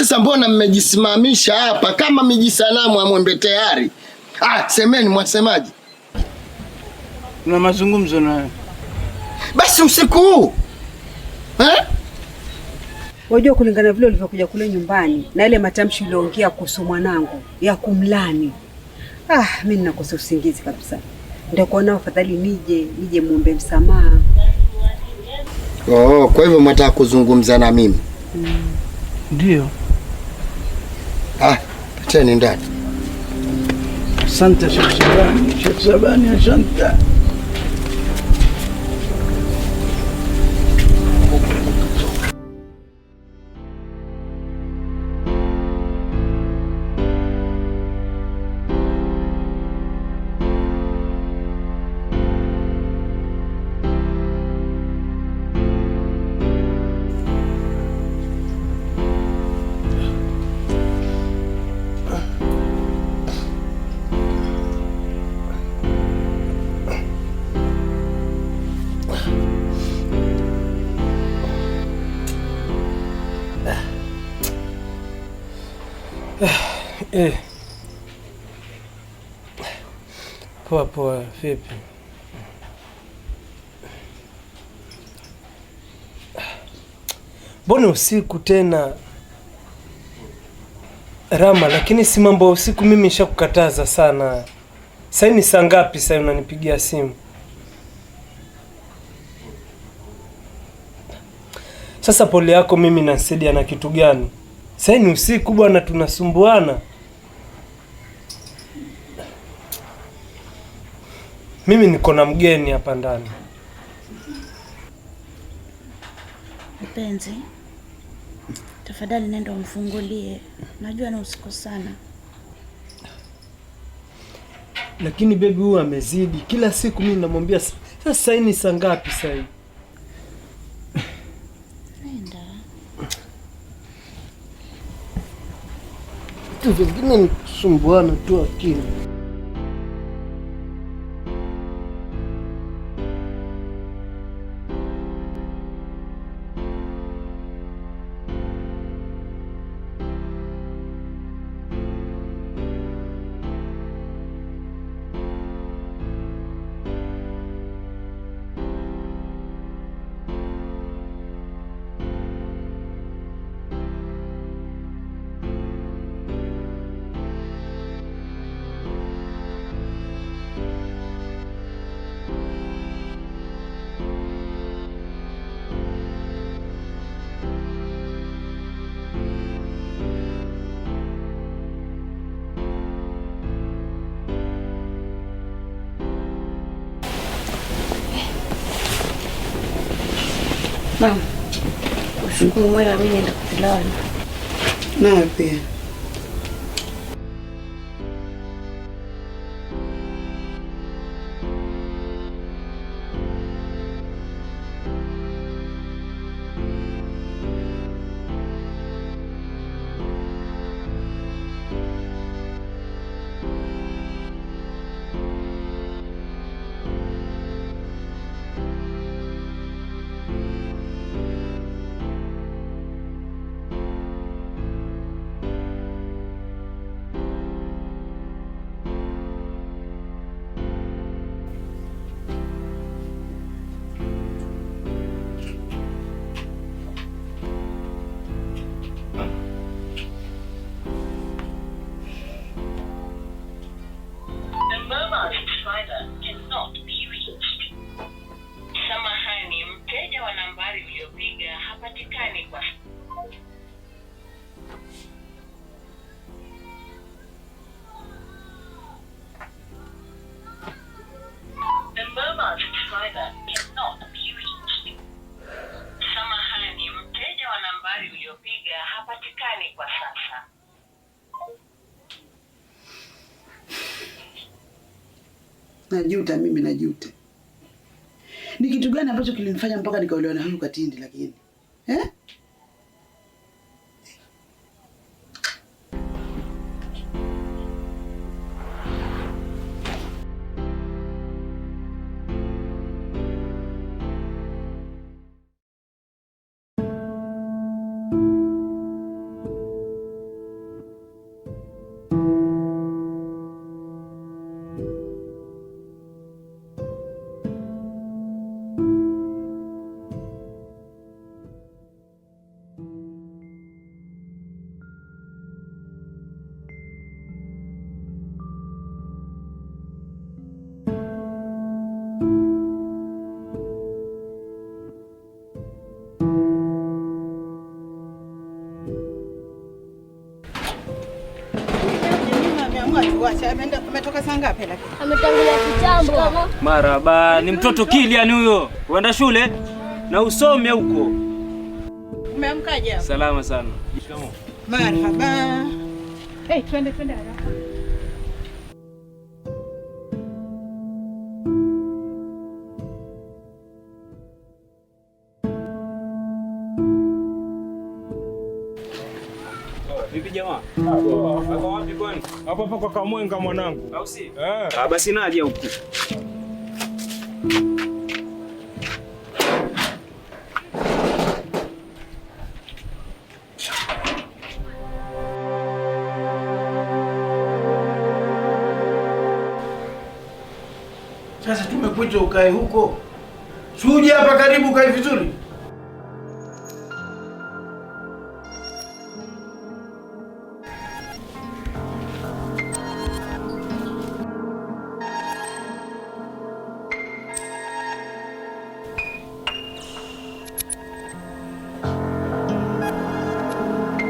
sasa mbona mmejisimamisha hapa kama mijisanamu amwembe tayari? Semeni mwasemaji. Kuna mazungumzo nayo. Basi usiku huu. Wajua kulingana vile ulivyokuja kule nyumbani na ile matamshi uliongea kuhusu mwanangu ya kumlani. Mimi ninakosa usingizi kabisa. Ndio kuona afadhali nije muombe msamaha. Kwa hivyo mtaka kuzungumza na mimi? Ndio. Pateni ndani. Asante Sheikh Shabani, asante. Poa, vipi? Mbona usiku tena Rama? Lakini si mambo ya usiku, mimi nishakukataza sana. Sasa ni saa ngapi sasa unanipigia simu? Sasa pole yako, mimi nasaidia na kitu gani? Sasa ni usiku bwana, tunasumbuana. Mimi niko na mgeni hapa ndani. Mpenzi, tafadhali nenda umfungulie. Najua na usiku sana. Lakini baby huyu amezidi. Kila siku mimi namwambia sasa ni saa ngapi sasa? Nenda. Tu vingine ni kusumbuana tu akili. Mama, usiku mwema, mimi nenda kulala. Na pia. Najuta, mimi najuta. Ni kitu gani ambacho kilinifanya mpaka nikaolewa na huyu Katindi lakini? Ametoka saa ngapi lakini? Ametangulia kitambo. Maraba, ni mtoto Kilian huyo. Uenda shule na usome huko. Umeamkaje hapo? Salama sana. Marhaba. Hey, twende haraka. Vipi jamaa? Hapo wapi kwani? Hapo kwa Kamwenga mwanangu. Au si? Basi naje huku. Sasa tumekuja ukae huko. Suje hapa karibu ukae vizuri.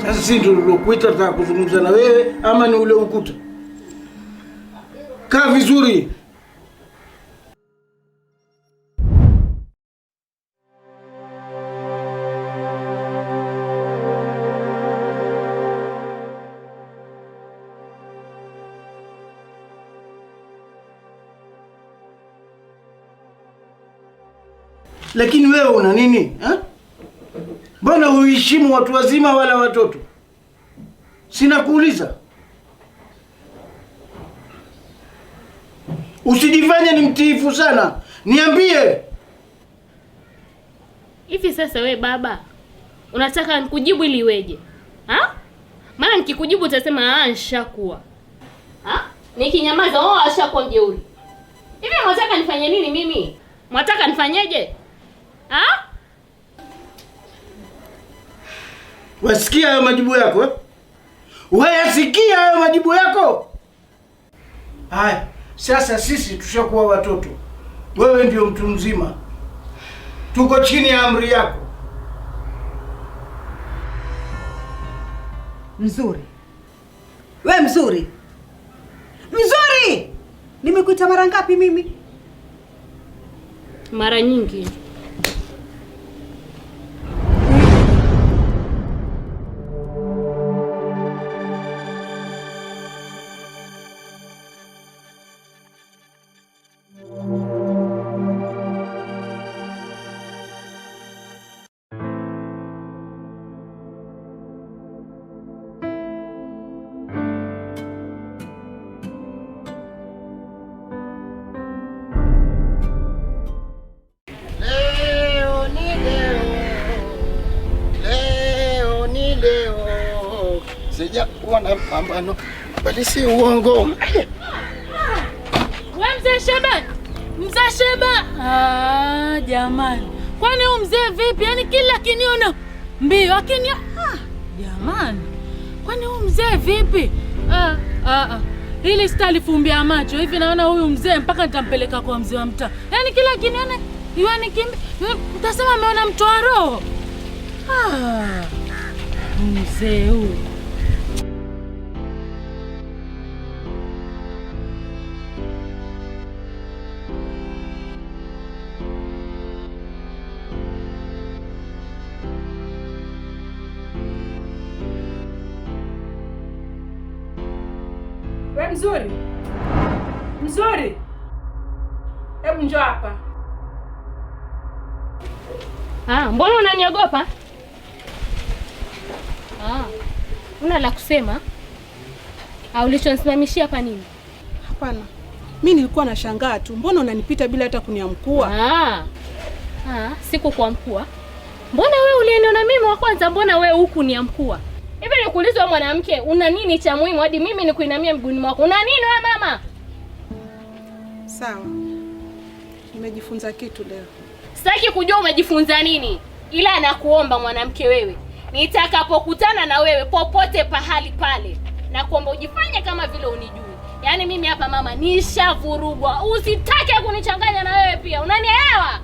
Sasa si ndio nilokuita nataka kuzungumza na wewe ama ni ule ukuta? Kaa vizuri. Lakini wewe una nini? Mbona huheshimu watu wazima wala watoto? Sina kuuliza. Usijifanye ni mtiifu sana. Niambie. Hivi sasa we baba, unataka nikujibu ili iweje? Maana nikikujibu utasema nishakuwa. Nikinyamaza ashakuwa mjeuri. Hivi mwataka nifanye nini mimi? Mwataka nifanyeje? Wasikia hayo majibu yako? Wayasikia hayo majibu yako? Haya, sasa sisi tushakuwa watoto. Wewe ndio mtu mzima. Tuko chini ya amri yako. Mzuri. We mzuri. Mzuri! Nimekuita mara ngapi mimi? Mara nyingi. Sijakuwa na mpambano bali si uongo. Wewe mzee Sheba. Mzee Sheba. Jamani. Kwani huyu mzee vipi? Yaani kila kiniona mbio akini jamani. Kwani huyu mzee vipi? Hili sitalifumbia macho. Hivi naona huyu mzee mpaka nitampeleka kwa mzee wa mtaa. Yaani kila kiniona yuani kimbi. Utasema ameona mtoa roho. Mzee huyu. We mzuri. Mzuri. Hebu njoo hapa. Mbona unaniogopa? Una la kusema? Ulichonisimamishia hapa nini? Hapana. Mimi nilikuwa nashangaa tu. Mbona unanipita bila hata kuniamkua? Siku kwa mkua. Mbona wewe ulieniona mimi wa kwanza? Mbona wewe huku niamkua? Hivi nikuulize wewe mwanamke, una nini cha muhimu hadi mimi nikuinamia mguuni mwako? Una nini wewe mama? Sawa. Nimejifunza kitu leo. Sitaki kujua umejifunza nini. Ila nakuomba mwanamke wewe, nitakapokutana na wewe popote pahali pale, na kuomba ujifanye kama vile unijui. Yaani mimi hapa mama nishavurugwa. Usitake kunichanganya na wewe pia. Unanielewa?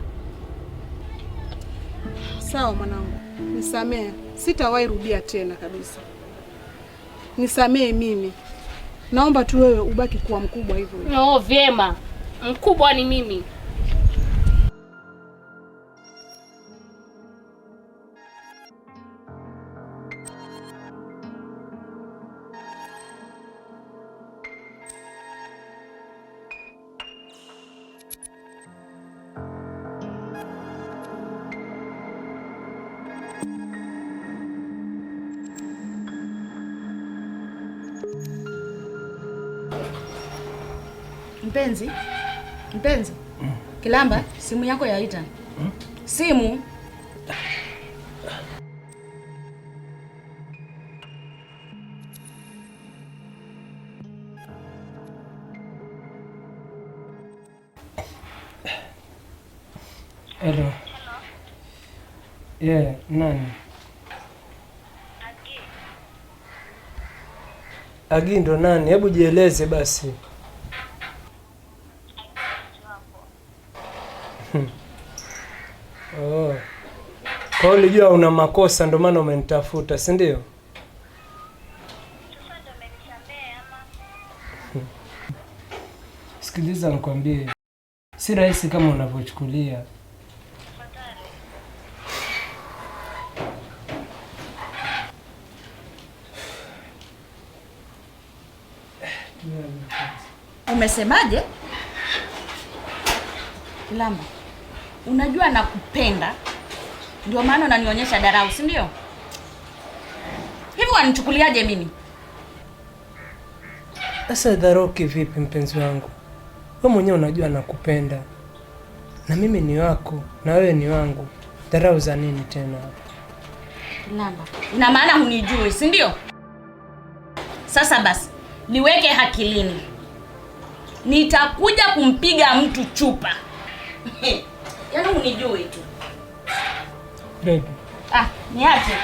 Sawa mwanangu. Nisamehe. Sitawahi rudia tena kabisa. Nisamehe mimi. Naomba tu wewe ubaki kuwa mkubwa hivyo. No, vyema. Mkubwa ni mimi. Mpenzi. Kilamba, simu yako yaita. Simu. Hello. Yeah, nani? Agi ndo nani? Hebu jieleze basi. Oh. Kwa hiyo ulijua una makosa ndio maana umenitafuta, si ndio? Sikiliza nikwambie. Si rahisi kama unavyochukulia. Umesemaje? Kilamba, unajua nakupenda, ndio maana unanionyesha dharau, si ndio? Hivi wanichukuliaje mimi? Sasa dharau kivipi mpenzi wangu? Wewe mwenyewe unajua nakupenda. Na mimi ni wako, na wewe ni wangu. Dharau za nini tena? Kilamba, ina maana hunijui, si ndio? Sasa basi, niweke akilini. Nitakuja kumpiga mtu chupa. Yaani unijui tu. Baby. Niache.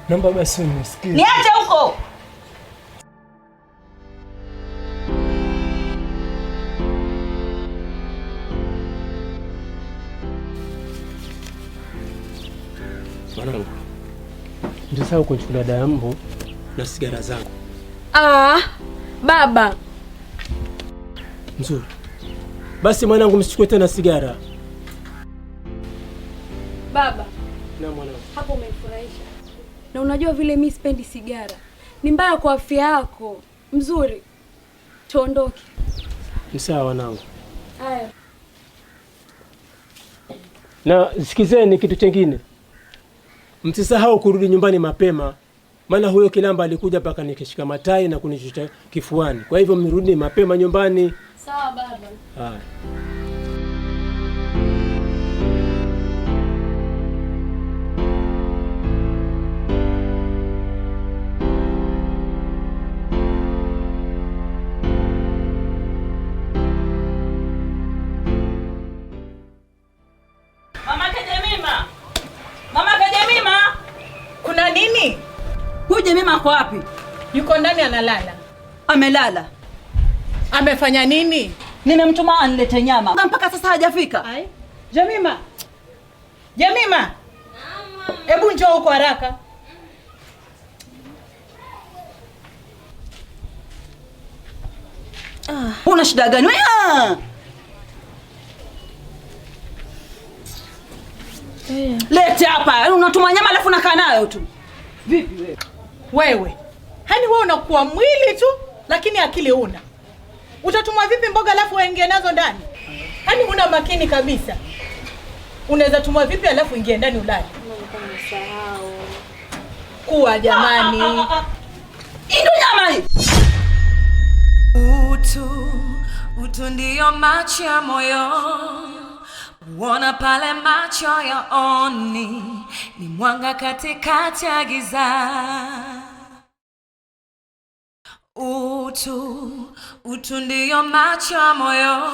Naomba basi unisikie. Niache huko. Mwanangu. Ndisahau kuchukua damu na sigara zangu. Baba. Nzuri. Basi mwanangu msichukue tena sigara. Baba. Na mwanangu. Hapo umenifurahisha. Na unajua vile mimi sipendi sigara. Ni mbaya kwa afya yako. Mzuri. Tuondoke. Ni sawa wanangu. Haya. Na sikizeni kitu kingine. Msisahau kurudi nyumbani mapema. Maana huyo Kilamba alikuja paka nikishika matai na kunishusha kifuani. Kwa hivyo mrudi mapema nyumbani. Sawa baba. Haya. Mama Kajemima. Kuna nini? Huyu Jemima ako wapi? Yuko ndani analala. Amelala. Amefanya nini? Nimemtuma anilete nyama. Mpaka sasa hajafika. Jemima. Jemima. Hebu njoo huko haraka. Una shida gani wewe? Lete hapa. Unatuma nyama alafu unakaa nayo tu. Vipi wewe? Wewe. Hani wewe unakuwa mwili tu lakini akili una. Utatumwa vipi mboga alafu uingie nazo ndani? Hani una makini kabisa. Unaweza tumwa vipi alafu ingie ndani ulale? Nimesahau. Kuwa jamani. Ndio nyama hii. Utu ndio macho ya moyo. Uona pale macho ya oni. Ni mwanga katikati ya giza. Utu ndio macho ya moyo.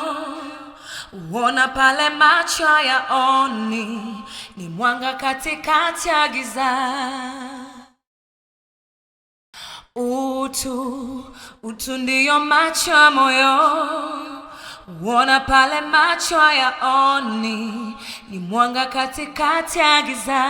Uona pale macho ya oni. Ni mwanga katikati ya giza. Utu ndio macho ya moyo. Uona pale macho ya oni. Ni mwanga katikati ya giza.